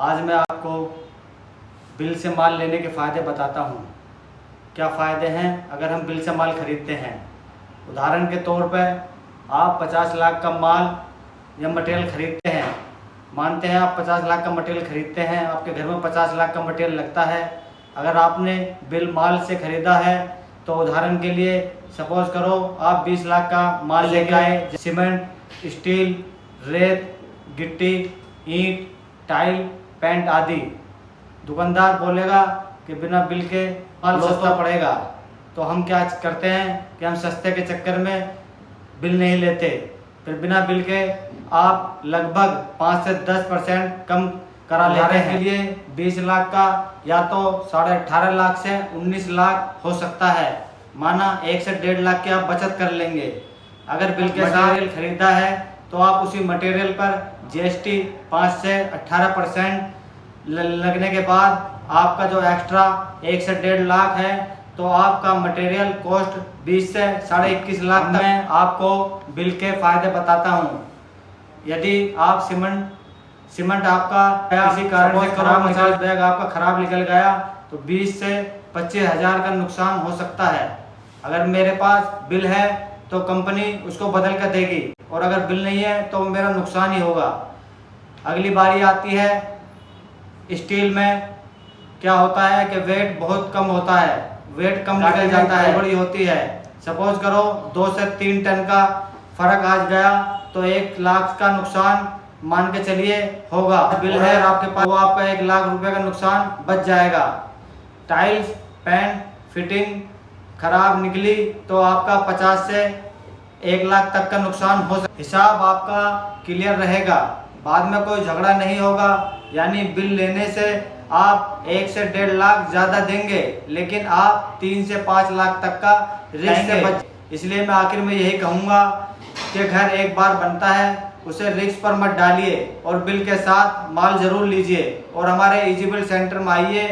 आज मैं आपको बिल से माल लेने के फ़ायदे बताता हूँ। क्या फ़ायदे हैं अगर हम बिल से माल खरीदते हैं। उदाहरण के तौर पर आप 50 लाख का माल या मटेरियल खरीदते हैं। मानते हैं आप 50 लाख का मटेरियल खरीदते हैं, आपके घर में 50 लाख का मटेरियल लगता है। अगर आपने बिल माल से ख़रीदा है तो उदाहरण के लिए सपोज़ करो आप 20 लाख का माल लेके आए। सीमेंट, स्टील, रेत, गिट्टी, ईंट, टाइल, पेंट आदि। दुकानदार बोलेगा कि बिना बिल के माल सस्ता पड़ेगा, तो हम क्या करते हैं कि हम सस्ते के चक्कर में बिल नहीं लेते। फिर बिना बिल के आप लगभग 5 से 10% कम करा लेते हैं। के लिए 20 लाख का या तो 18.5 लाख से 19 लाख हो सकता है। माना 1 से 1.5 लाख की आप बचत कर लेंगे। अगर बिल के साथ खरीदा है तो आप उसी मटेरियल पर जीएसटी 5 से 18% लगने के बाद आपका जो एक्स्ट्रा 1 से 1.5 लाख है, तो आपका मटेरियल कॉस्ट 20 से 21.5 लाख तक। मैं आपको बिल के फ़ायदे बताता हूँ। यदि आप सीमेंट आपका किसी कारण से खराब निकल बैग आपका खराब निकल गया तो 20 से 25 हज़ार का नुकसान हो सकता है। अगर मेरे पास बिल है तो कंपनी उसको बदल कर देगी, और अगर बिल नहीं है तो मेरा नुकसान ही होगा। अगली बारी आती है स्टील में। क्या होता है कि वेट बहुत कम होता है, वेट कम निकल जाता है, बड़ी होती है। सपोज करो 2 से 3 टन का फर्क आ गया तो 1 लाख का नुकसान मान के चलिए होगा। बिल है आपके पास, वो आपका 1 लाख रुपए का नुकसान बच जाएगा। टाइल्स, पेंट, फिटिंग खराब निकली तो आपका 50 से 1 लाख तक का नुकसान हो सकता है। हिसाब आपका क्लियर रहेगा, बाद में कोई झगड़ा नहीं होगा। यानी बिल लेने से आप 1 से 1.5 लाख ज़्यादा देंगे, लेकिन आप 3 से 5 लाख तक का रिस्क से बच। इसलिए मैं आखिर में यही कहूँगा कि घर एक बार बनता है, उसे रिस्क पर मत डालिए और बिल के साथ माल ज़रूर लीजिए। और हमारे इजी बिल सेंटर में आइए।